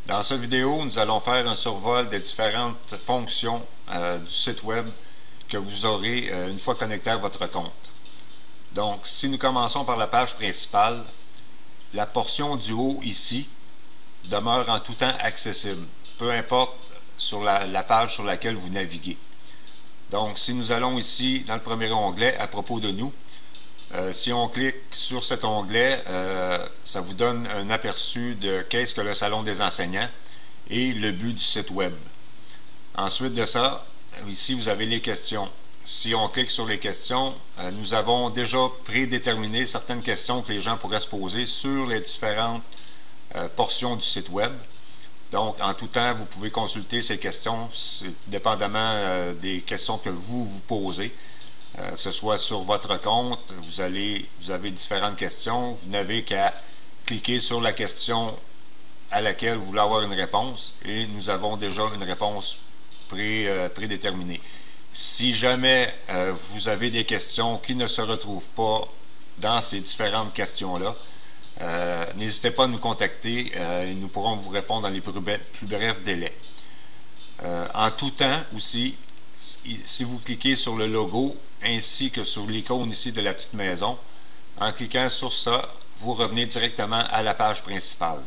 Dans cette vidéo, nous allons faire un survol des différentes fonctions du site web que vous aurez une fois connecté à votre compte. Donc, si nous commençons par la page principale, la portion du haut ici demeure en tout temps accessible, peu importe sur la page sur laquelle vous naviguez. Donc, si nous allons ici dans le premier onglet à propos de nous, si on clique sur cet onglet, ça vous donne un aperçu de qu'est-ce que le salon des enseignants et le but du site web. Ensuite de ça, ici vous avez les questions. Si on clique sur les questions, nous avons déjà prédéterminé certaines questions que les gens pourraient se poser sur les différentes portions du site web. Donc, en tout temps, vous pouvez consulter ces questions, dépendamment des questions que vous vous posez. Que ce soit sur votre compte, vous avez différentes questions. Vous n'avez qu'à cliquer sur la question à laquelle vous voulez avoir une réponse et nous avons déjà une réponse prédéterminée. Si jamais vous avez des questions qui ne se retrouvent pas dans ces différentes questions-là, n'hésitez pas à nous contacter et nous pourrons vous répondre dans les plus brefs délais. En tout temps aussi, si vous cliquez sur le logo ainsi que sur l'icône ici de la petite maison, en cliquant sur ça, vous revenez directement à la page principale.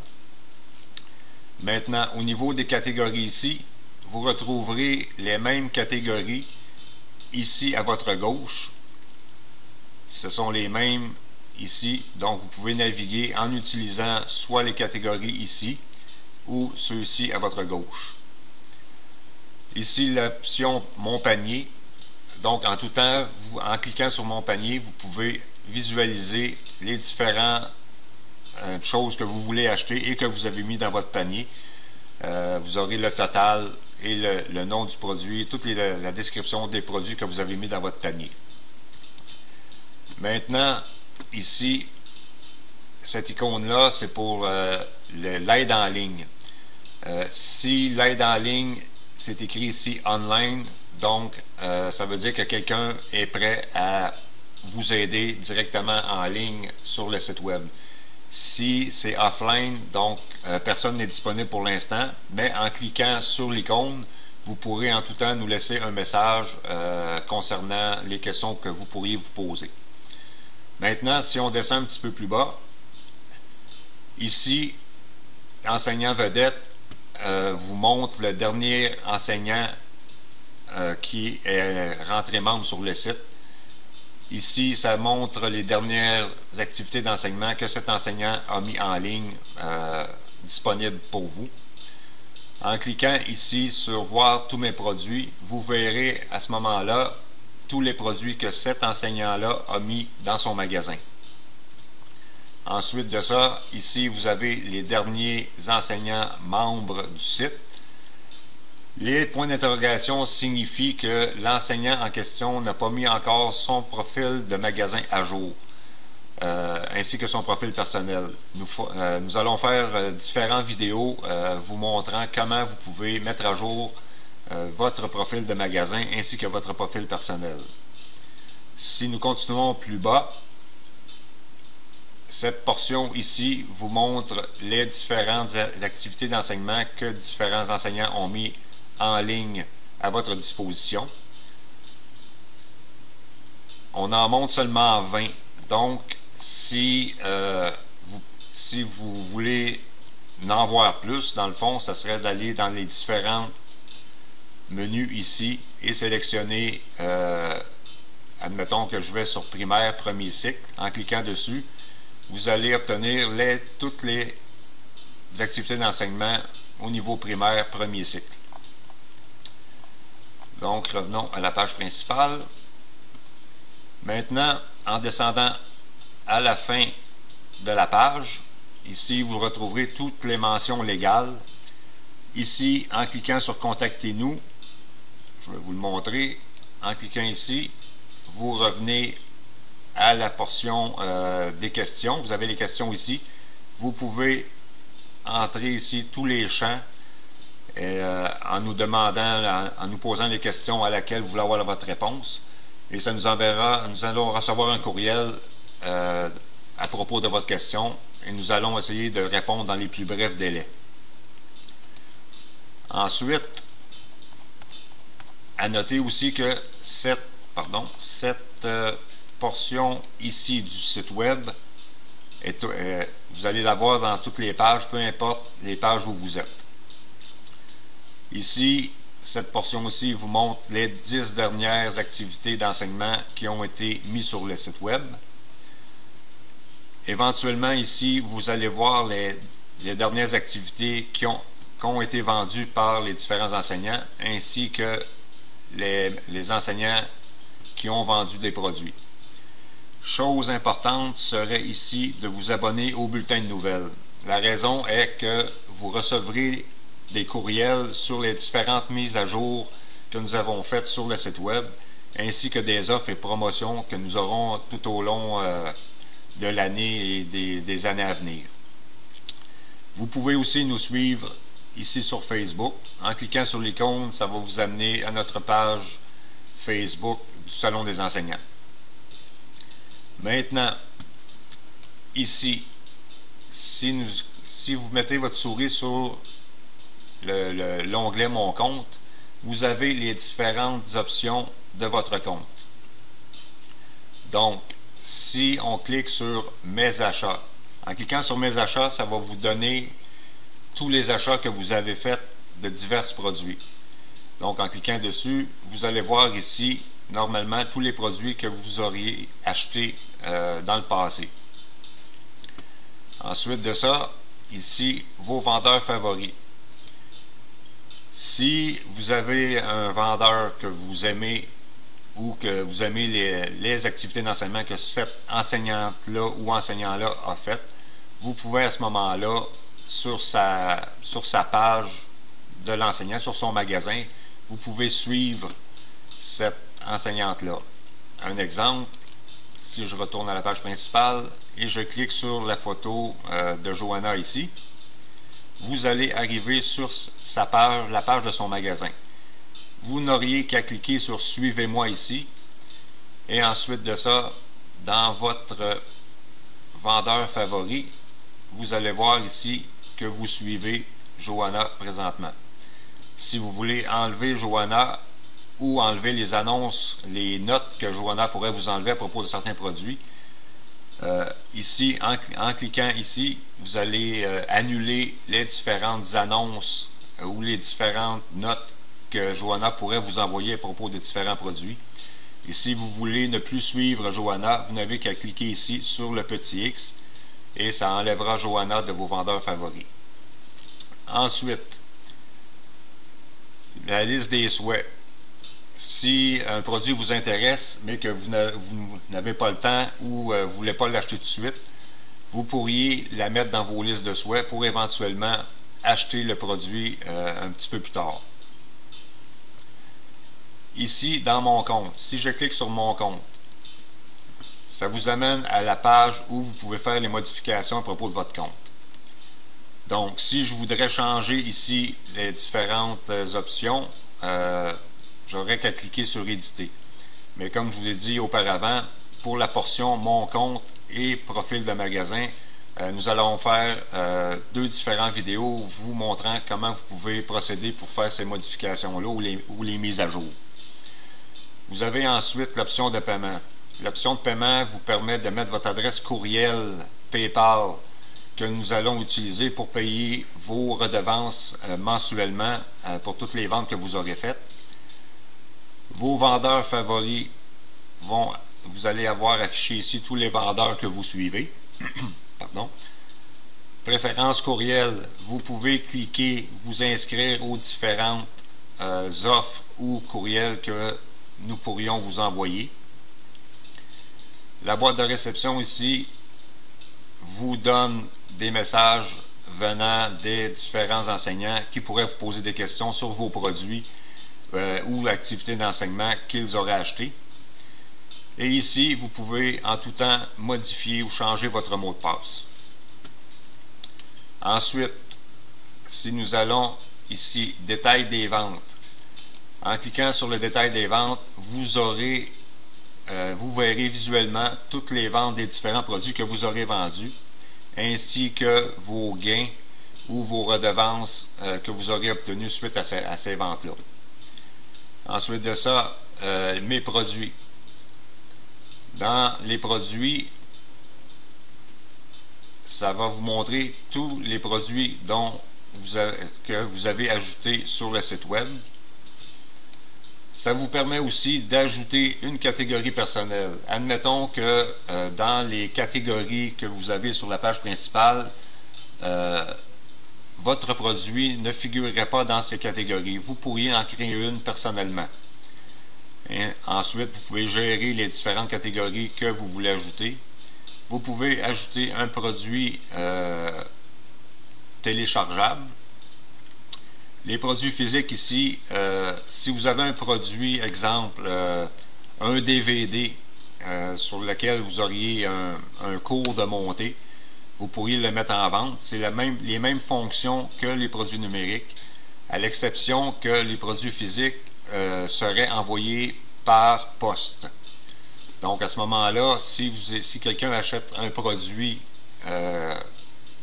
Maintenant, au niveau des catégories ici, vous retrouverez les mêmes catégories ici à votre gauche. Ce sont les mêmes ici, donc vous pouvez naviguer en utilisant soit les catégories ici ou ceux-ci à votre gauche. Ici, l'option Mon panier. Donc, en tout temps, en cliquant sur Mon panier, vous pouvez visualiser les différentes choses que vous voulez acheter et que vous avez mis dans votre panier. Vous aurez le total et le nom du produit, toute la description des produits que vous avez mis dans votre panier. Maintenant, ici, cette icône-là, c'est pour l'aide en ligne. Si l'aide en ligne, c'est écrit ici online, donc ça veut dire que quelqu'un est prêt à vous aider directement en ligne sur le site web. Si c'est offline, donc personne n'est disponible pour l'instant, mais en cliquant sur l'icône, vous pourrez en tout temps nous laisser un message concernant les questions que vous pourriez vous poser. Maintenant, si on descend un petit peu plus bas, ici, enseignant vedette vous montre le dernier enseignant qui est rentré membre sur le site. Ici, ça montre les dernières activités d'enseignement que cet enseignant a mis en ligne disponibles pour vous. En cliquant ici sur Voir tous mes produits, vous verrez à ce moment-là tous les produits que cet enseignant-là a mis dans son magasin. Ensuite de ça, ici, vous avez les derniers enseignants membres du site. Les points d'interrogation signifient que l'enseignant en question n'a pas mis encore son profil de magasin à jour, ainsi que son profil personnel. Nous allons faire différentes vidéos vous montrant comment vous pouvez mettre à jour votre profil de magasin ainsi que votre profil personnel. Si nous continuons plus bas, cette portion ici vous montre les différentes activités d'enseignement que différents enseignants ont mis en ligne à votre disposition. On en montre seulement 20. Donc, si vous voulez en voir plus, dans le fond, ça serait d'aller dans les différents menus ici et sélectionner, admettons que je vais sur primaire, premier cycle. En cliquant dessus, vous allez obtenir toutes les activités d'enseignement au niveau primaire, premier cycle. Donc, revenons à la page principale. Maintenant, en descendant à la fin de la page, ici, vous retrouverez toutes les mentions légales. Ici, en cliquant sur Contactez-nous, je vais vous le montrer. En cliquant ici, vous revenez à la portion des questions. Vous avez les questions ici. Vous pouvez entrer ici tous les champs en nous demandant, en nous posant les questions à laquelle vous voulez avoir votre réponse. Et ça nous enverra, nous allons recevoir un courriel à propos de votre question et nous allons essayer de répondre dans les plus brefs délais. Ensuite, à noter aussi que cette portion ici du site web, vous allez la voir dans toutes les pages, peu importe les pages où vous êtes. Ici, cette portion aussi vous montre les 10 dernières activités d'enseignement qui ont été mises sur le site web. Éventuellement, ici, vous allez voir les dernières activités qui ont été vendues par les différents enseignants, ainsi que les enseignants qui ont vendu des produits. Chose importante serait ici de vous abonner au bulletin de nouvelles. La raison est que vous recevrez des courriels sur les différentes mises à jour que nous avons faites sur le site web, ainsi que des offres et promotions que nous aurons tout au long de l'année et des années à venir. Vous pouvez aussi nous suivre ici sur Facebook. En cliquant sur l'icône, ça va vous amener à notre page Facebook du Salon des enseignants. Maintenant, ici, si vous mettez votre souris sur l'onglet Mon compte, vous avez les différentes options de votre compte. Donc, si on clique sur Mes achats, en cliquant sur Mes achats, ça va vous donner tous les achats que vous avez faits de divers produits. Donc, en cliquant dessus, vous allez voir ici, normalement, tous les produits que vous auriez achetés dans le passé. Ensuite de ça, ici, vos vendeurs favoris. Si vous avez un vendeur que vous aimez ou que vous aimez les activités d'enseignement que cette enseignante-là ou enseignant-là a fait, vous pouvez à ce moment-là, sur sa page de l'enseignant, sur son magasin, vous pouvez suivre cette enseignante-là. Un exemple, si je retourne à la page principale et je clique sur la photo de Johanna ici, vous allez arriver sur sa page, la page de son magasin. Vous n'auriez qu'à cliquer sur Suivez-moi ici et ensuite de ça, dans votre vendeur favori, vous allez voir ici que vous suivez Johanna présentement. Si vous voulez enlever Johanna ou enlever les annonces, les notes que Johanna pourrait vous enlever à propos de certains produits, ici, en cliquant ici, vous allez annuler les différentes annonces ou les différentes notes que Johanna pourrait vous envoyer à propos de différents produits. Et si vous voulez ne plus suivre Johanna, vous n'avez qu'à cliquer ici sur le petit X et ça enlèvera Johanna de vos vendeurs favoris. Ensuite, la liste des souhaits. Si un produit vous intéresse, mais que vous n'avez pas le temps ou vous ne voulez pas l'acheter tout de suite, vous pourriez la mettre dans vos listes de souhaits pour éventuellement acheter le produit un petit peu plus tard. Ici, dans mon compte, si je clique sur mon compte, ça vous amène à la page où vous pouvez faire les modifications à propos de votre compte. Donc, si je voudrais changer ici les différentes options, j'aurais qu'à cliquer sur Éditer. Mais comme je vous l'ai dit auparavant, pour la portion Mon compte et Profil de magasin, nous allons faire deux différentes vidéos vous montrant comment vous pouvez procéder pour faire ces modifications-là ou les mises à jour. Vous avez ensuite l'option de paiement. L'option de paiement vous permet de mettre votre adresse courriel PayPal que nous allons utiliser pour payer vos redevances mensuellement pour toutes les ventes que vous aurez faites. Vos vendeurs favoris vous allez avoir affiché ici tous les vendeurs que vous suivez. Pardon. Préférence courriel, vous pouvez cliquer, vous inscrire aux différentes offres ou courriels que nous pourrions vous envoyer. La boîte de réception ici vous donne des messages venant des différents enseignants qui pourraient vous poser des questions sur vos produits ou l'activité d'enseignement qu'ils auraient acheté. Et ici, vous pouvez en tout temps modifier ou changer votre mot de passe. Ensuite, si nous allons ici, détail des ventes, en cliquant sur le détail des ventes, vous verrez visuellement toutes les ventes des différents produits que vous aurez vendus, ainsi que vos gains ou vos redevances que vous aurez obtenues suite à ces ventes-là. Ensuite de ça, mes produits. Dans les produits, ça va vous montrer tous les produits que vous avez ajoutés sur le site web. Ça vous permet aussi d'ajouter une catégorie personnelle. Admettons que dans les catégories que vous avez sur la page principale, votre produit ne figurerait pas dans ces catégories. Vous pourriez en créer une personnellement. Et ensuite, vous pouvez gérer les différentes catégories que vous voulez ajouter. Vous pouvez ajouter un produit téléchargeable. Les produits physiques ici, si vous avez un produit, exemple, un DVD sur lequel vous auriez un cours de montée, vous pourriez le mettre en vente. C'est les mêmes fonctions que les produits numériques, à l'exception que les produits physiques seraient envoyés par poste. Donc à ce moment-là, si quelqu'un achète un produit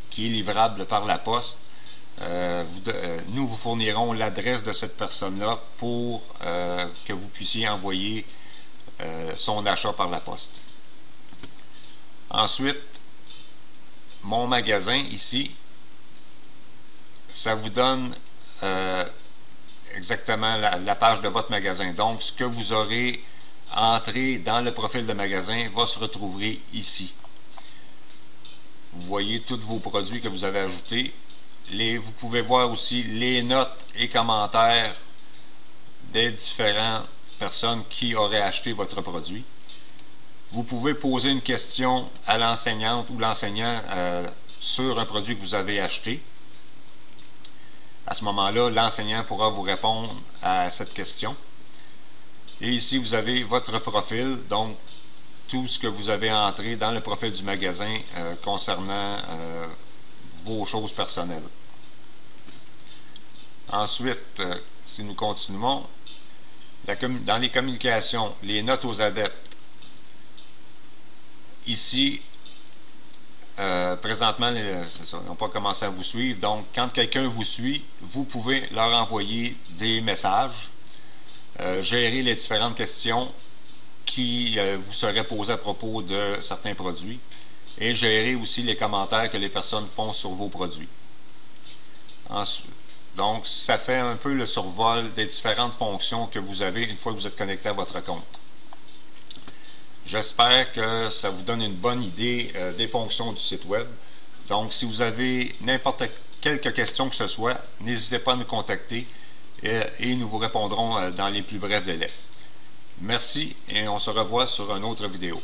qui est livrable par la poste, nous vous fournirons l'adresse de cette personne-là pour que vous puissiez envoyer son achat par la poste. Ensuite, mon magasin ici, ça vous donne exactement la page de votre magasin. Donc, ce que vous aurez entré dans le profil de magasin va se retrouver ici. Vous voyez tous vos produits que vous avez ajoutés. Vous pouvez voir aussi les notes et commentaires des différentes personnes qui auraient acheté votre produit. Vous pouvez poser une question à l'enseignante ou l'enseignant sur un produit que vous avez acheté. À ce moment-là, l'enseignant pourra vous répondre à cette question. Et ici, vous avez votre profil, donc tout ce que vous avez entré dans le profil du magasin concernant vos choses personnelles. Ensuite, si nous continuons, dans les communications, les notes aux adeptes. Ici, présentement, ils n'ont pas commencé à vous suivre. Donc, quand quelqu'un vous suit, vous pouvez leur envoyer des messages, gérer les différentes questions qui vous seraient posées à propos de certains produits et gérer aussi les commentaires que les personnes font sur vos produits. Ensuite, donc, ça fait un peu le survol des différentes fonctions que vous avez une fois que vous êtes connecté à votre compte. J'espère que ça vous donne une bonne idée des fonctions du site web. Donc, si vous avez quelques questions que ce soit, n'hésitez pas à nous contacter et nous vous répondrons dans les plus brefs délais. Merci et on se revoit sur une autre vidéo.